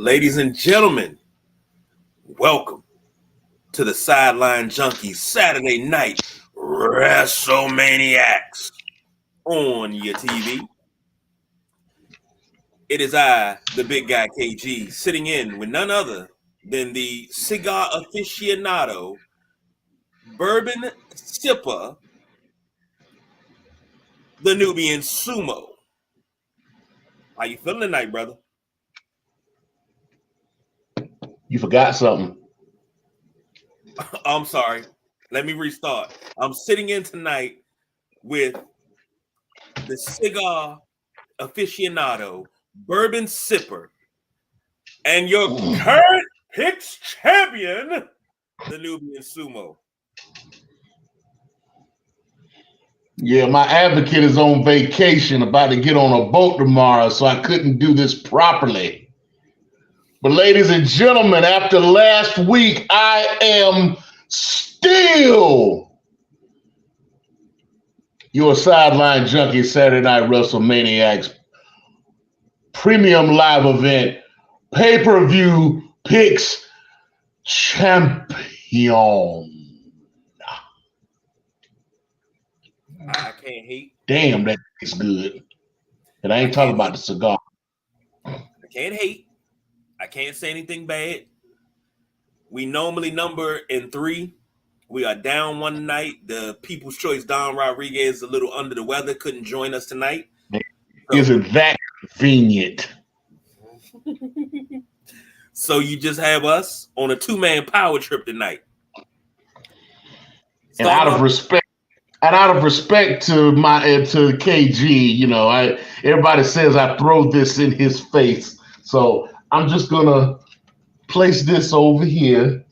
Ladies and gentlemen, welcome to the Sideline Junkies Saturday Night Wrestlemaniacs on your TV. It is I, the big guy KG, sitting in with none other than the cigar aficionado, bourbon sipper, the Nubian Sumo. How you feeling tonight, brother? You forgot something. I'm sorry. Let me restart. I'm sitting in tonight with the cigar aficionado, bourbon sipper, and your current picks champion, the Nubian Sumo. Yeah, my advocate is on vacation, about to get on a boat tomorrow, so I couldn't do this properly. But ladies and gentlemen, after last week, I am still your Sideline Junkie Saturday Night WrestleManiacs premium live event pay-per-view picks champion. I can't hate. Damn, that tastes good. And I ain't talking about the cigar. I can't hate. I can't say anything bad. We normally number in 3. We are down one night. The People's Choice Don Rodriguez is a little under the weather, couldn't join us tonight. Isn't that convenient? So you just have us on a 2-man power trip tonight. And out of respect to KG, you know, everybody says I throw this in his face. So I'm just gonna place this over here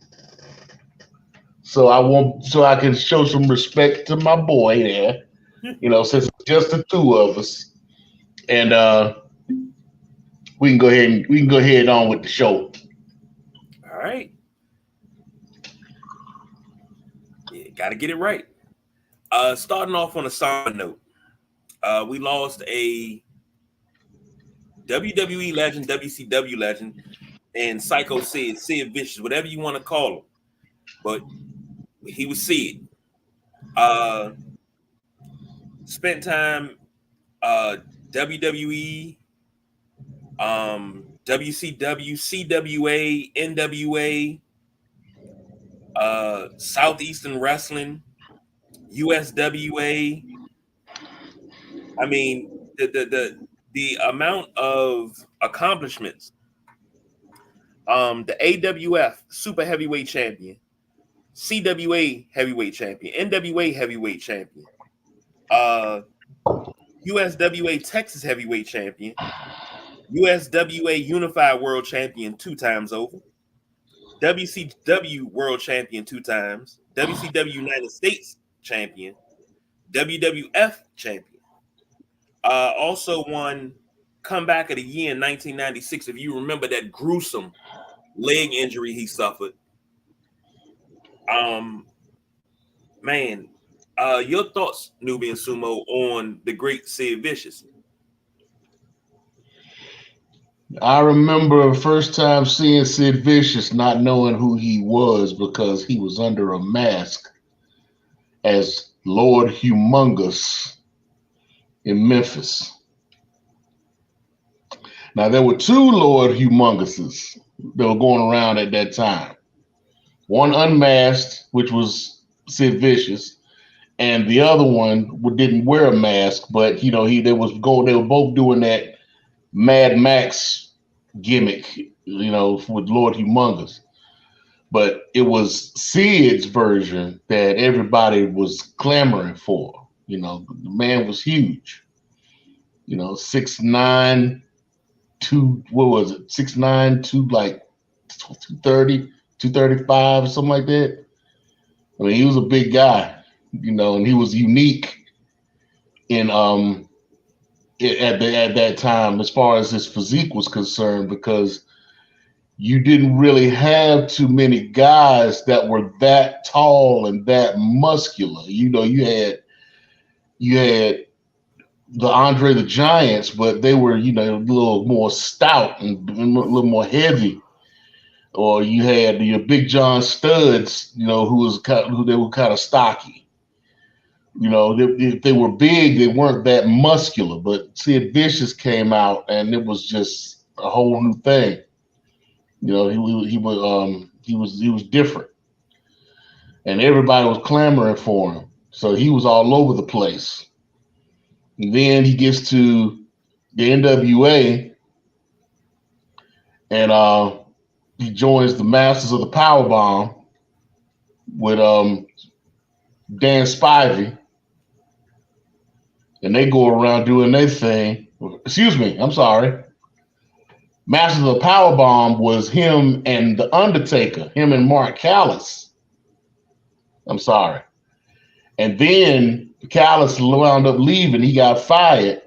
so I can show some respect to my boy there. You know, since it's just the two of us. And we can go ahead on with the show. All right. Yeah, gotta get it right. Starting off on a somber note, we lost a WWE legend, WCW legend, and Psycho Sid Vicious, whatever you want to call him. But he was Sid. Spent time WWE, WCW, CWA, NWA, Southeastern Wrestling, USWA. I mean, the amount of accomplishments. The AWF Super Heavyweight Champion, CWA Heavyweight Champion, NWA Heavyweight Champion, USWA Texas Heavyweight Champion, USWA Unified World Champion 2 times over, WCW World Champion 2 times, WCW United States Champion, WWF Champion. Also won Comeback of the Year in 1996. If you remember that gruesome leg injury he suffered. Man, your thoughts, Nubian Sumo, on the great Sid Vicious? I remember the first time seeing Sid Vicious, not knowing who he was because he was under a mask as Lord Humongous in Memphis. Now, there were 2 Lord Humongouses that were going around at that time. One unmasked, which was Sid Vicious, and the other one didn't wear a mask, but you know they were both doing that Mad Max gimmick, you know, with Lord Humongous. But it was Sid's version that everybody was clamoring for. You know, the man was huge. You know, 6'9", 6'9", like 230, 235 or something like that. I mean, he was a big guy, you know, and he was unique in at that time as far as his physique was concerned, because you didn't really have too many guys that were that tall and that muscular. You know, you had the Andre the Giants, but they were, you know, a little more stout and a little more heavy. Or you had your Big John Studs, you know, who they were kind of stocky. You know, if they were big, they weren't that muscular. But Sid Vicious came out, and it was just a whole new thing. You know, he was different, and everybody was clamoring for him. So he was all over the place. And then he gets to the NWA, and he joins the Masters of the Powerbomb with Dan Spivey, and they go around doing their thing. Excuse me, I'm sorry. Masters of the Powerbomb was him and the Undertaker, him and Mark Callis. I'm sorry. And then Callis wound up leaving. He got fired,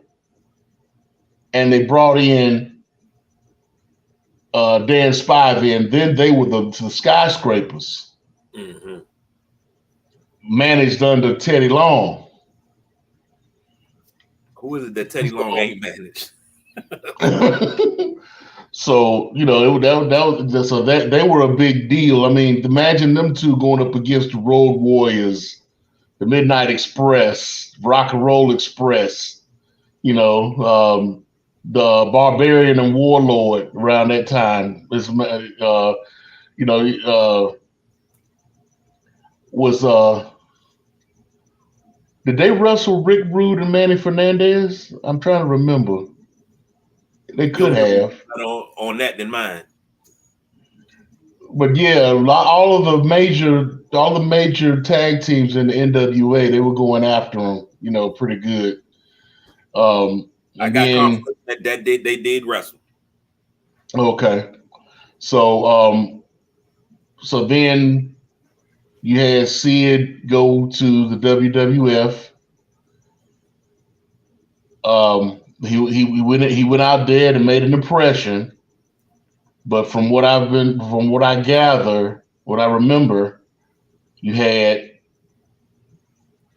and they brought in Dan Spivey, and then they were the Skyscrapers, managed under Teddy Long. Who is it that Teddy Long ain't managed? So, you know, that they were a big deal. I mean, imagine them two going up against the Road Warriors, the Midnight Express, Rock and Roll Express, you know, the Barbarian and Warlord around that time. Was did they wrestle Rick Rude and Manny Fernandez? I'm trying to remember. They could have. On that than mine. But yeah, all the major tag teams in the NWA, they were going after them, you know, pretty good. I got confidence that they did wrestle. Okay. So so then you had Sid go to the WWF. He went out there and made an impression, but from what I gather, what I remember, you had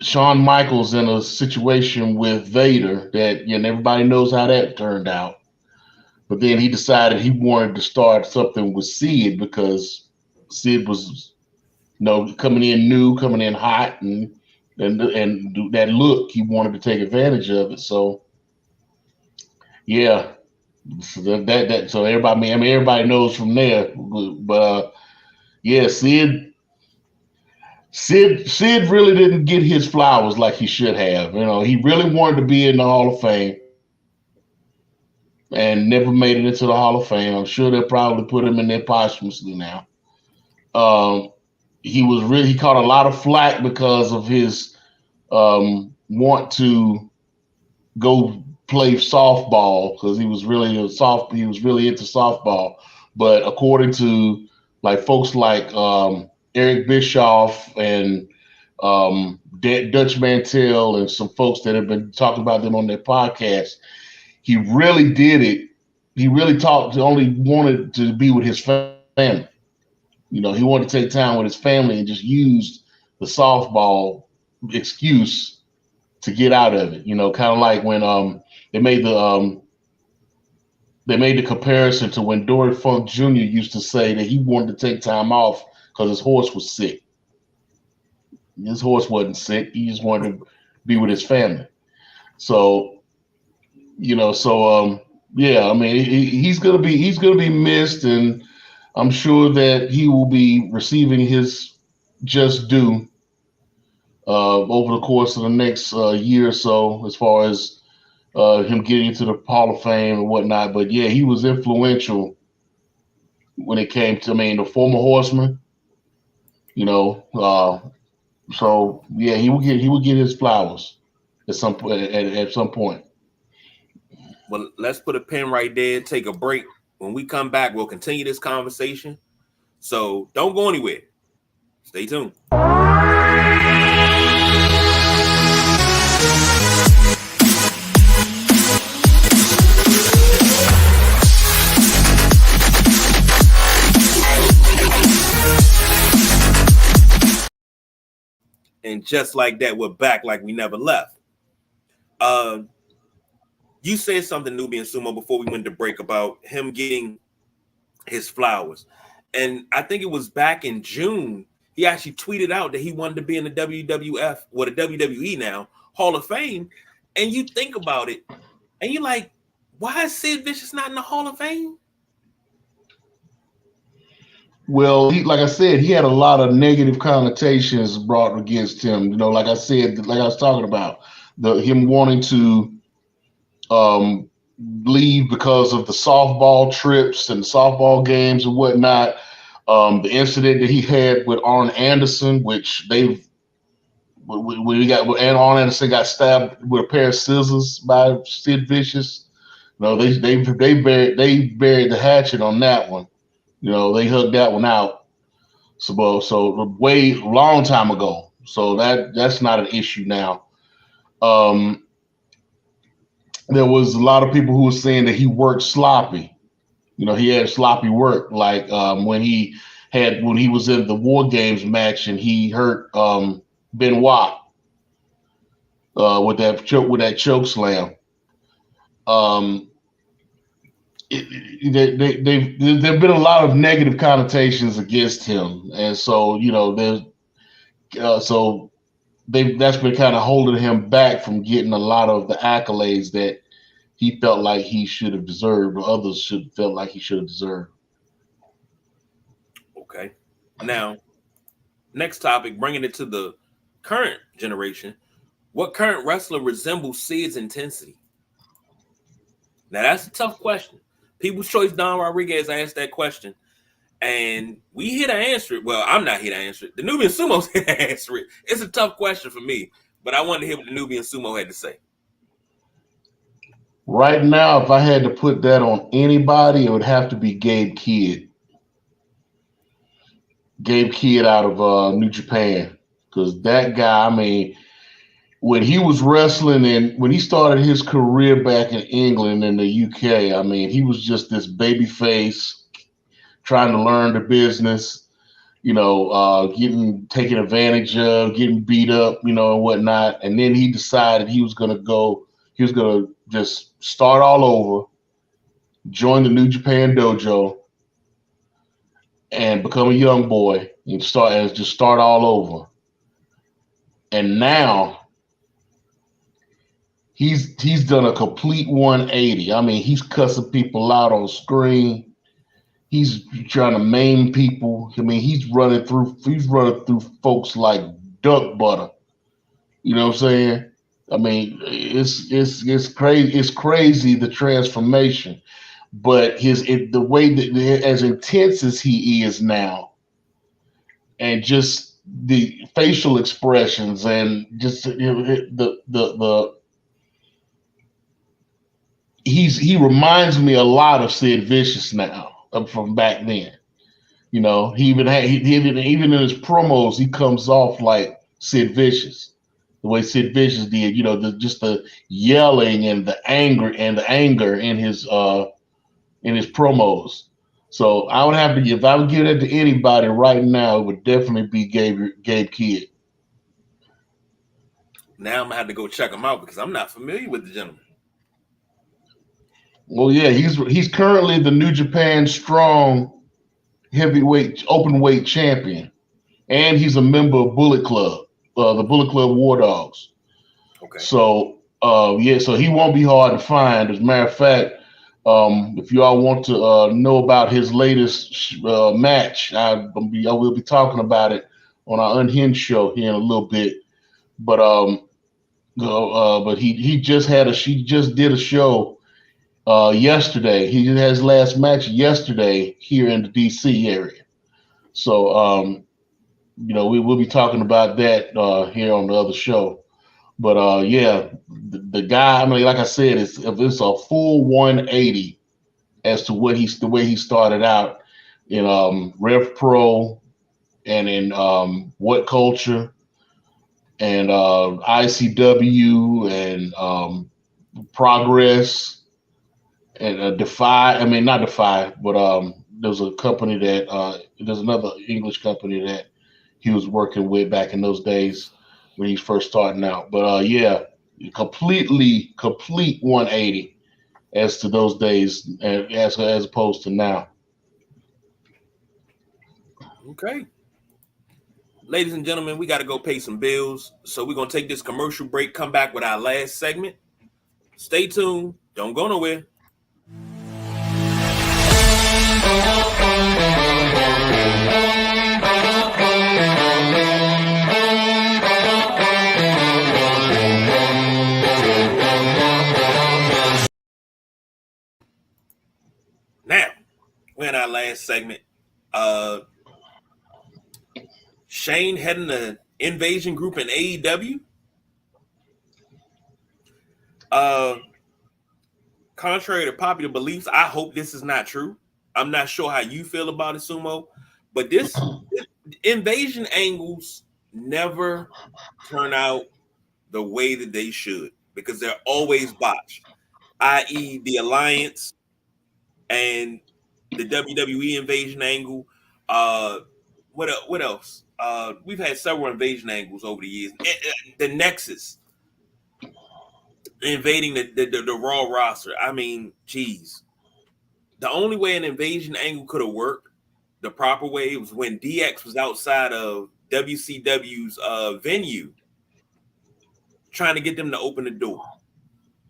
Shawn Michaels in a situation with Vader that, you know, everybody knows how that turned out. But then he decided he wanted to start something with Sid because Sid was, you know, coming in hot, and that look, he wanted to take advantage of it. So yeah, so so everybody knows from there. But yeah, Sid really didn't get his flowers like he should have. You know, he really wanted to be in the Hall of Fame and never made it into the Hall of Fame. I'm sure they'll probably put him in there posthumously now. He caught a lot of flack because of his want to go play softball, because he was really into softball. But according to like folks like Eric Bischoff and Dutch Mantell and some folks that have been talking about them on their podcast, he really did it. He really only wanted to be with his family. You know, he wanted to take time with his family and just used the softball excuse to get out of it. You know, kind of like when they made the comparison to when Dory Funk Jr. used to say that he wanted to take time off because his horse was sick. His horse wasn't sick. He just wanted to be with his family. So, you know, yeah, I mean, he's gonna be missed, and I'm sure that he will be receiving his just due over the course of the next year or so, as far as him getting into the Hall of Fame and whatnot. But yeah, he was influential when it came to, the former Horseman. You know, so yeah, he will get his flowers at some point. Well, let's put a pin right there, take a break. When we come back, we'll continue this conversation. So don't go anywhere. Stay tuned. And just like that, we're back like we never left. You said something, Nubian Sumo, before we went to break about him getting his flowers. And I think it was back in June, he actually tweeted out that he wanted to be in the WWF, well, the WWE now, Hall of Fame. And you think about it, and you're like, why is Sid Vicious not in the Hall of Fame? Well, like I said, he had a lot of negative connotations brought against him. Like I said, like I was talking about, him wanting to leave because of the softball trips and softball games and whatnot. The incident that he had with Arn Anderson, which we got, and Arn Anderson got stabbed with a pair of scissors by Sid Vicious. They buried the hatchet on that one. They hugged that one out. So way long time ago. So that's not an issue now. There was a lot of people who were saying that he worked sloppy. He had sloppy work, like when he was in the War Games match and he hurt Benoit with that choke slam. There've been a lot of negative connotations against him, and so that's been kind of holding him back from getting a lot of the accolades that he felt like he should have deserved, or others felt like he should have deserved. Okay. Now, next topic, bringing it to the current generation. What current wrestler resembles Sid's intensity? Now, that's a tough question. People's Choice Don Rodriguez asked that question, and we here to answer it. Well, I'm not here to answer it. The Nubian Sumo's here to answer it. It's a tough question for me, but I wanted to hear what the Nubian Sumo had to say. Right now, if I had to put that on anybody, it would have to be Gabe Kidd. Gabe Kidd out of New Japan, because that guy, I mean, when he was wrestling and when he started his career back in England and the UK, I mean, he was just this baby face trying to learn the business, getting taken advantage of, getting beat up, and whatnot. And then he decided he was going to just start all over, join the New Japan dojo, and become a young boy and just start all over. And now he's done a complete 180. I mean, he's cussing people out on screen. He's trying to maim people. I mean, he's running through folks like duck butter. You know what I'm saying? I mean, it's crazy. It's crazy, the transformation, but the way that as intense as he is now, and just the facial expressions and just he reminds me a lot of Sid Vicious now from back then. He even in his promos, he comes off like Sid Vicious. The way Sid Vicious did, just the yelling and the anger in his promos. So I would have to, if I would give that to anybody right now, it would definitely be Gabe Kidd. Now I'm gonna have to go check him out because I'm not familiar with the gentleman. Well, yeah, he's currently the New Japan Strong Heavyweight Openweight Champion, and he's a member of Bullet Club. The Bullet Club War Dogs. Okay. So so he won't be hard to find. As a matter of fact, if you all want to know about his latest match, I will be talking about it on our Unhinged show here in a little bit. But he just did a show yesterday. He had his last match yesterday here in the DC area. So we will be talking about that here on the other show. But the guy, I mean, like I said, it's a full 180 as to the way he started out in Rev Pro and in What Culture and ICW and Progress and Defy. I mean, not Defy, but there's a company there's another English company that he was working with back in those days when he's first starting out. But complete 180. as to those days, as opposed to now. Okay. Ladies and gentlemen, we got to go pay some bills. So we're going to take this commercial break, come back with our last segment. Stay tuned. Don't go nowhere. Now, we're in our last segment. Shane heading the invasion group in AEW. Contrary to popular beliefs, I hope this is not true. I'm not sure how you feel about it, Sumo, but this invasion angles never turn out the way that they should because they're always botched, i.e. the Alliance and the WWE invasion angle. What else? We've had several invasion angles over the years. The Nexus invading the Raw roster. I mean, geez. The only way an invasion angle could have worked the proper way was when DX was outside of WCW's venue trying to get them to open the door.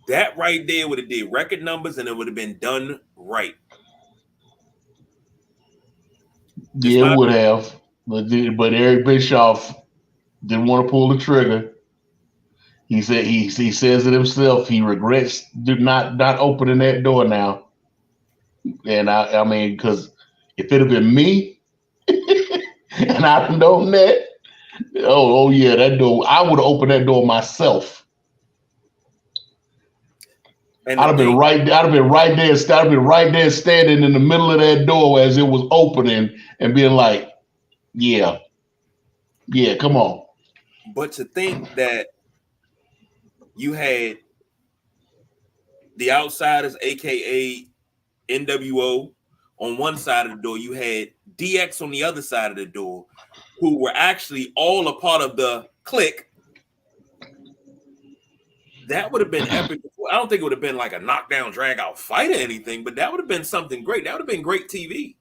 That right there would have did record numbers and it would have been done right. Yeah, it would have. But Eric Bischoff didn't want to pull the trigger. He said he says it himself. He regrets not opening that door now. And I mean, because if it had been me and I'd known that, oh yeah, that door, I would have opened that door myself. And I'd have been right there standing in the middle of that door as it was opening and being like, yeah, come on. But to think that you had the Outsiders, aka NWO, on one side of the door, you had DX on the other side of the door, who were actually all a part of the clique. That would have been epic. I don't think it would have been like a knockdown, drag out fight or anything, but that would have been something great. That would have been great TV.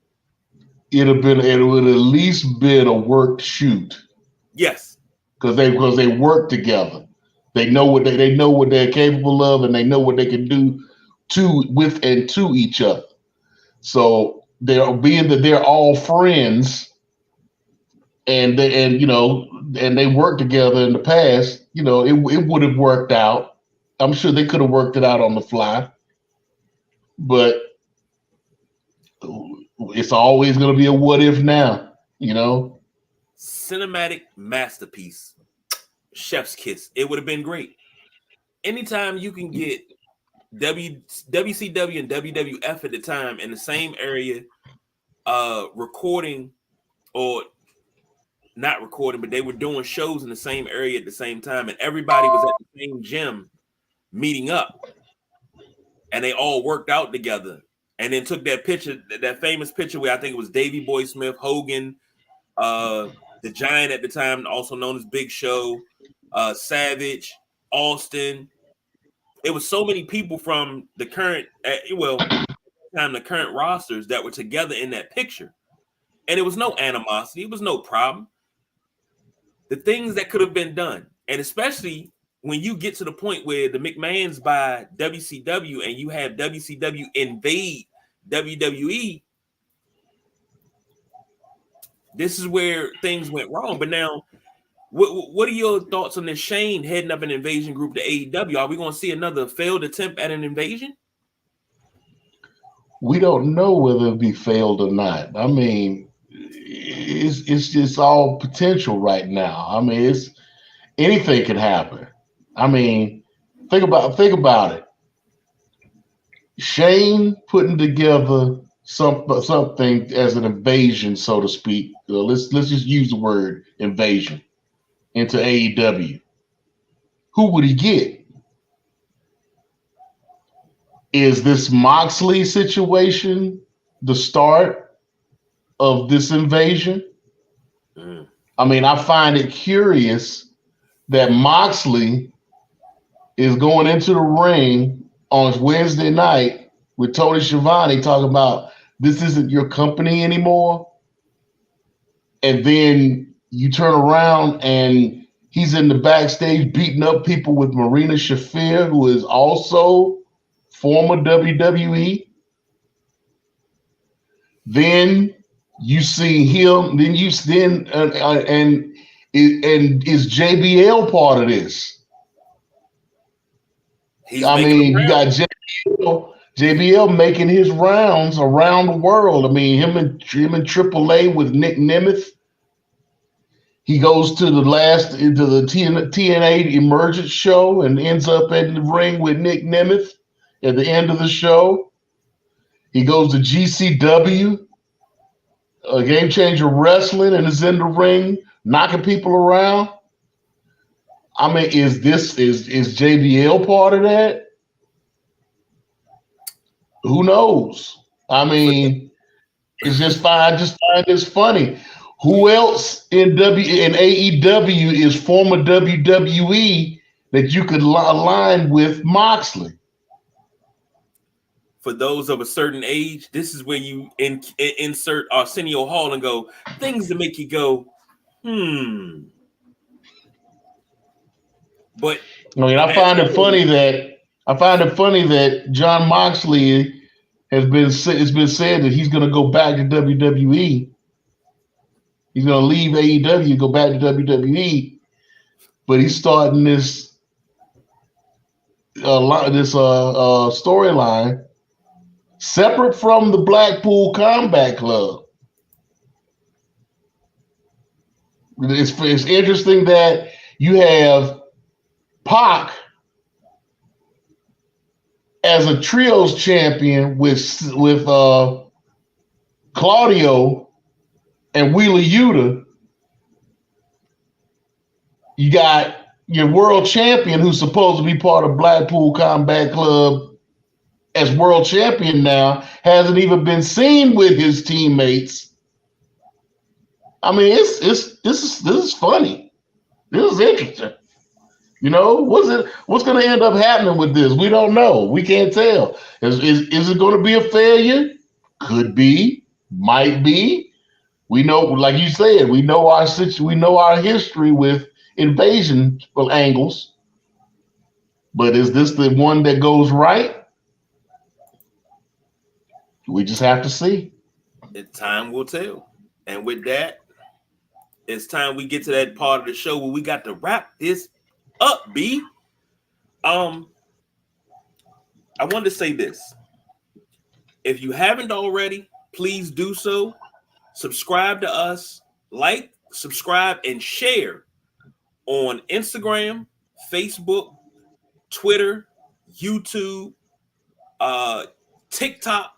It would at least been a worked shoot. Yes, because they work together. They know what they're capable of, and they know what they can do to each other. So they're all friends, and they worked together in the past. It would have worked out. I'm sure they could have worked it out on the fly, but it's always going to be a what if now. Cinematic masterpiece, chef's kiss. It would have been great. Anytime you can get WCW and WWF at the time in the same area, recording or not recording, but they were doing shows in the same area at the same time, and everybody was at the same gym meeting up, and they all worked out together, and then took that picture, that famous picture where I think it was Davey Boy Smith, Hogan, the Giant at the time, also known as Big Show, Savage, Austin. It was so many people from the current, the current rosters that were together in that picture. And it was no animosity. It was no problem. The things that could have been done. And especially when you get to the point where the McMahons buy WCW and you have WCW invade WWE, this is where things went wrong. But now, what are your thoughts on this Shane heading up an invasion group to AEW? Are we going to see another failed attempt at an invasion? We don't know whether it'll be failed or not. I mean, it's just all potential right now. I mean, anything can happen. I mean, think about it. Shane putting together something as an invasion, so to speak. Let's just use the word invasion into AEW. Who would he get? Is this Moxley situation the start of this invasion? I mean, I find it curious that Moxley is going into the ring on Wednesday night with Tony Schiavone talking about this isn't your company anymore. And then you turn around and he's in the backstage beating up people with Marina Shafir, who is also former WWE. Then you see him. Then and is JBL part of this? I mean, you got JBL making his rounds around the world. I mean, him and AAA with Nick Nemeth. He goes to the TNA Emergence show and ends up in the ring with Nick Nemeth at the end of the show. He goes to GCW, Game Changer Wrestling, and is in the ring knocking people around. I mean, is JBL part of that? Who knows? I mean, it's just fine. I just find this funny. Who else in AEW is former WWE that you could align with Moxley? For those of a certain age, this is where you insert Arsenio Hall and go, things that make you go, But I mean, I find it funny that John Moxley it's been said that he's going to go back to WWE. He's going to leave AEW, go back to WWE, but he's starting this storyline separate from the Blackpool Combat Club. It's interesting that you have Pac as a trios champion with Claudio and Wheeler Yuta. You got your world champion who's supposed to be part of Blackpool Combat Club as world champion now, hasn't even been seen with his teammates. I mean, this is funny. This is interesting. You know, what's going to end up happening with this? We don't know. We can't tell. Is it going to be a failure? Could be, might be. We know, like you said, we know our history with invasion angles. But is this the one that goes right? We just have to see. Time will tell. And with that, it's time we get to that part of the show where we got to wrap this up, B. I wanted to say this. If you haven't already, please do so. Subscribe to us, like, subscribe, and share on Instagram, Facebook, Twitter, YouTube, TikTok,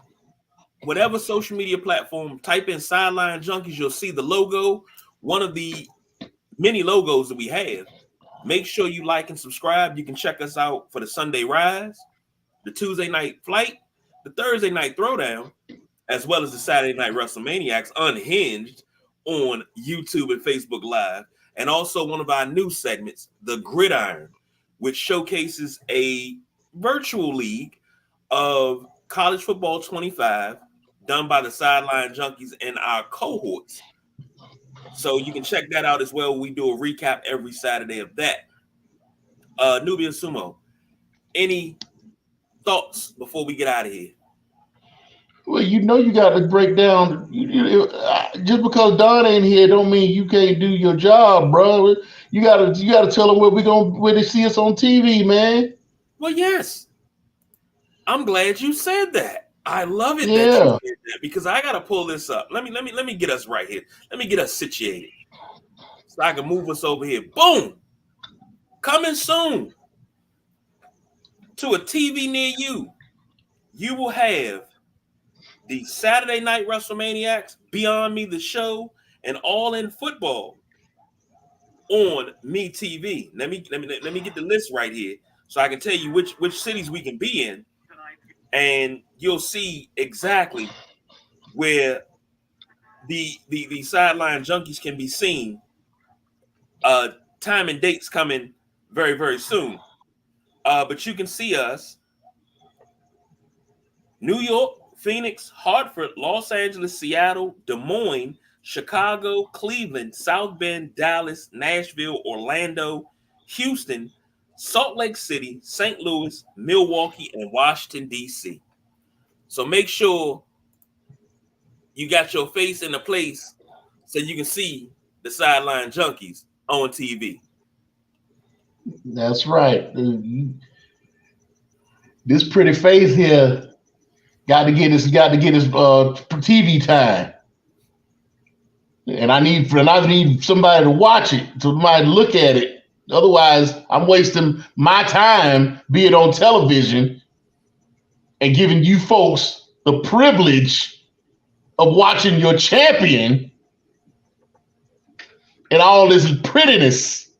whatever social media platform. Type in Sideline Junkies. You'll see the logo, one of the many logos that we have. Make sure you like and subscribe. You can check us out for the Sunday Rise, the Tuesday Night Flight, the Thursday Night Throwdown, as well as the Saturday Night Wrestlemaniacs Unhinged on YouTube and Facebook Live. And also one of our new segments, The Gridiron, which showcases a virtual league of College Football 25 done by the Sideline Junkies and our cohorts. So you can check that out as well. We do a recap every Saturday of that. Nubia Sumo, any thoughts before we get out of here? Well, you know you got to break down. Just because Don ain't here, don't mean you can't do your job, bro. You gotta tell them where they see us on TV, man. Well, yes. I'm glad you said that. I love it that you did that because I gotta pull this up. Let me get us right here. Let me get us situated so I can move us over here. Boom. Coming soon to a TV near you. You will have the Saturday Night Wrestlemaniacs, Beyond Me the Show, and All In Football on Me TV. Let me get the list right here so I can tell you which cities we can be in, and you'll see exactly where the Sideline Junkies can be seen. Time and dates coming very, very soon. But you can see us New York, Phoenix, Hartford, Los Angeles, Seattle, Des Moines, Chicago, Cleveland, South Bend, Dallas, Nashville, Orlando, Houston, Salt Lake City, St. Louis, Milwaukee, and Washington, D.C. So make sure you got your face in a place so you can see the Sideline Junkies on TV. That's right. This pretty face here got to get his TV time. And I need somebody to watch it, somebody to look at it. Otherwise, I'm wasting my time being on television and giving you folks the privilege of watching your champion and all this prettiness.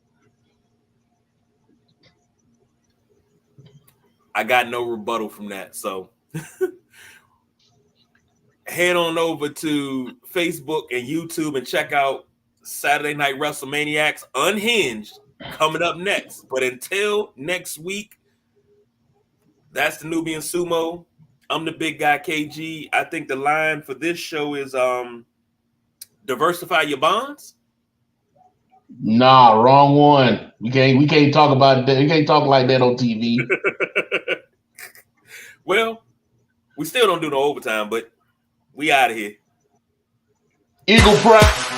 I got no rebuttal from that. So head on over to Facebook and YouTube and check out Saturday Night WrestleManiacs Unhinged coming up next. But until next week, that's the Nubian Sumo. I'm the big guy KG. I think the line for this show is diversify your bonds. Nah, wrong one. We can't talk about that. We can't talk like that on TV. Well, we still don't do no overtime, but we out of here. Eagle Pride.